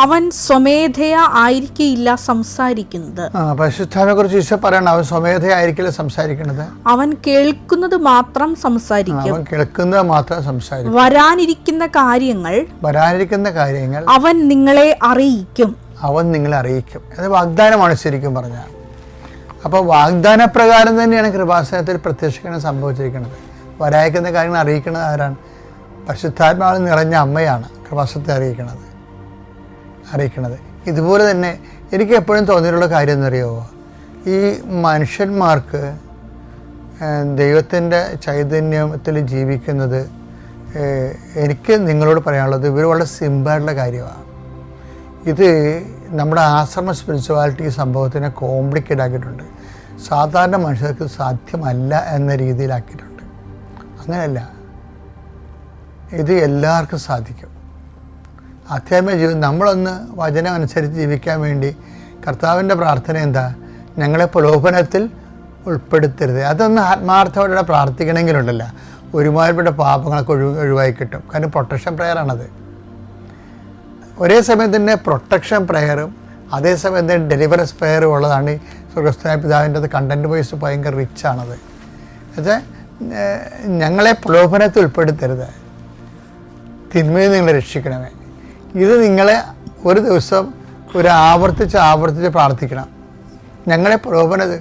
അവൻ സ്വമേധയാ ആയിരിക്കില്ല സംസാരിക്കുന്നത്. പരിശുദ്ധാത്മാവിനെ കുറിച്ച് ഈശോ പറയണം, അവൻ സ്വമേധയാ ആയിരിക്കില്ല സംസാരിക്കുന്നത്. അവൻ കേൾക്കുന്നത് മാത്രം സംസാരിക്കും. അവൻ കേൾക്കുന്നത് മാത്രം സംസാരിക്കും. വരാനിരിക്കുന്ന കാര്യങ്ങൾ അവൻ നിങ്ങളെ അറിയിക്കും. അത് വാഗ്ദാനമാണ് ശരിക്കും പറഞ്ഞാൽ. അപ്പോൾ വാഗ്ദാന പ്രകാരം തന്നെയാണ് കൃപാസനത്തിൽ പ്രത്യക്ഷീകരണം സംഭവിച്ചിരിക്കുന്നത്. വരാനിരിക്കുന്ന കാര്യങ്ങൾ അറിയിക്കുന്നത് ആരാണ്? പരിശുദ്ധാത്മാവിൽ നിറഞ്ഞ അമ്മയാണ് കൃപാസനത്തെ അറിയിക്കുന്നത്. ഇതുപോലെ തന്നെ എനിക്ക് എപ്പോഴും തോന്നിയിട്ടുള്ള കാര്യം എന്നറിയാമോ, ഈ മനുഷ്യന്മാർക്ക് ദൈവത്തിൻ്റെ ചൈതന്യത്തിൽ ജീവിക്കുന്നത്, എനിക്ക് നിങ്ങളോട് പറയാനുള്ളത് ഇവർ വളരെ സിമ്പിളായിട്ടുള്ള കാര്യമാണ്. ഇത് നമ്മുടെ ആശ്രമ സ്പിരിച്വാലിറ്റി സംഭവത്തിനെ കോംപ്ലിക്കേറ്റ് ആക്കിയിട്ടുണ്ട്. സാധാരണ മനുഷ്യർക്ക് സാധ്യമല്ല എന്ന രീതിയിലാക്കിയിട്ടുണ്ട്. അങ്ങനെയല്ല, ഇത് എല്ലാവർക്കും സാധിക്കും. ആധ്യാത്മിക ജീവിതം നമ്മളൊന്ന് വചനം അനുസരിച്ച് ജീവിക്കാൻ വേണ്ടി കർത്താവിൻ്റെ പ്രാർത്ഥന എന്താ? ഞങ്ങളെ പ്രലോഭനത്തിൽ ഉൾപ്പെടുത്തരുത്. അതൊന്ന് ആത്മാർത്ഥത്തോടെ പ്രാർത്ഥിക്കണമെങ്കിലുണ്ടല്ല, ഒരുമാതിരിപ്പെട്ട പാപങ്ങളൊക്കെ ഒഴിവായി കിട്ടും. കാരണം പ്രൊട്ടക്ഷൻ പ്രയറാണത്. ഒരേ സമയം തന്നെ പ്രൊട്ടക്ഷൻ പ്രയറും അതേസമയം തന്നെ ഡെലിവറൻസ് പ്രയറും ഉള്ളതാണ് ഈ സ്വർഗ്ഗസ്ഥനായ പിതാവിൻ്റെ അത് കണ്ടൻറ്റ് വൈസ് ഭയങ്കര റിച്ചാണത്. എന്നുവെച്ചാൽ ഞങ്ങളെ പ്രലോഭനത്തിൽ ഉൾപ്പെടുത്തരുത്, തിന്മയിൽ നിങ്ങളെ രക്ഷിക്കണമേ. ഇത് നിങ്ങളെ ഒരു ദിവസം ആവർത്തിച്ച് പ്രാർത്ഥിക്കണം. ഞങ്ങളെ പ്രലോഭനത്തിൽ